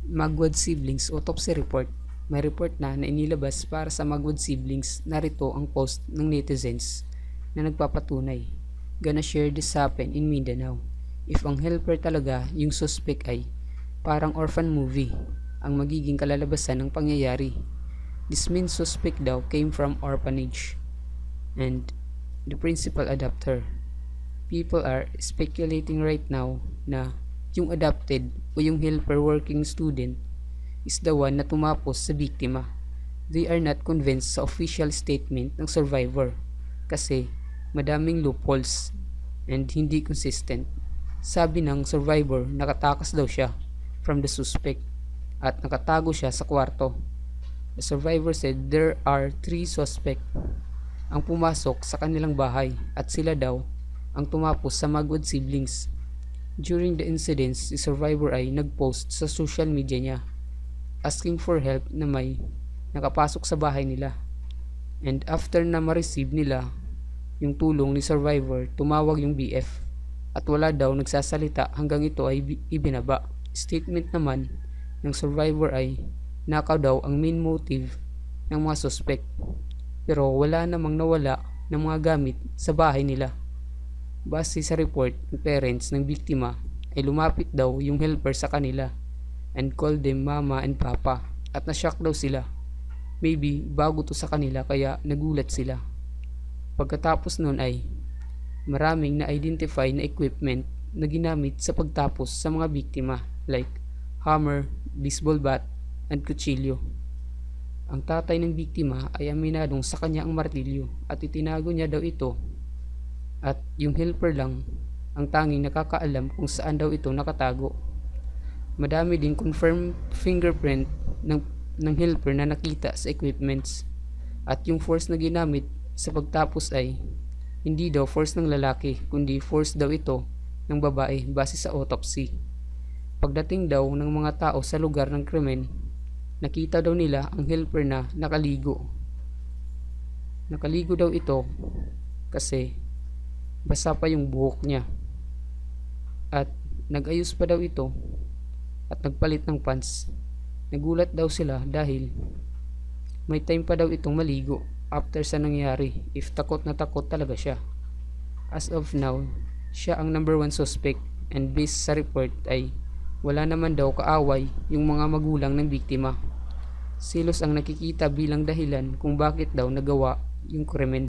Maguad siblings autopsy report. May report na inilabas para sa maguad siblings. Narito ang post ng netizens na nagpapatunay. Gonna share this happen in Mindanao. If ang helper talaga yung suspect ay parang orphan movie ang magiging kalalabasan ng pangyayari. This means suspect daw came from orphanage and the principal adopter. People are speculating right now na yung adopted o yung helper working student is the one na tumapos sa biktima. They are not convinced sa official statement ng survivor kasi madaming loopholes and hindi consistent. Sabi ng survivor, nakatakas daw siya from the suspect at nakatago siya sa kwarto. The survivor said there are 3 suspect ang pumasok sa kanilang bahay at sila daw ang tumapos sa maguad siblings. During the incidents, si survivor ay nag-post sa social media niya asking for help na may nakapasok sa bahay nila. And after na ma-receive nila yung tulong ni survivor, tumawag yung BF at wala daw nagsasalita hanggang ito ay ibinaba. Statement naman ng survivor ay nakaw daw ang main motive ng mga suspect pero wala namang nawala ng mga gamit sa bahay nila. Base sa report ng parents ng biktima ay lumapit daw yung helper sa kanila and called them mama and papa at nashock daw sila. Maybe bago to sa kanila kaya nagulat sila. Pagkatapos nun ay maraming na-identify na equipment na ginamit sa pagtapos sa mga biktima like hammer, baseball bat, and kutsilyo. Ang tatay ng biktima ay aminadong sa kanya ang martilyo at itinago niya daw ito at yung helper lang ang tanging nakakaalam kung saan daw ito nakatago. Madami din confirmed fingerprint ng helper na nakita sa equipments at yung force na ginamit sa pagtapos ay hindi daw force ng lalaki kundi force daw ito ng babae base sa autopsy. Pagdating daw ng mga tao sa lugar ng krimen, nakita daw nila ang helper na nakaligo. Nakaligo daw ito kasi basa pa yung buhok niya at nag-ayos pa daw ito at nagpalit ng pants. Nagulat daw sila dahil may time pa daw itong maligo after sa nangyari if takot na takot talaga siya. As of now, siya ang number 1 suspect and based sa report ay wala naman daw kaaway yung mga magulang ng biktima. Selos ang nakikita bilang dahilan kung bakit daw nagawa yung krimen.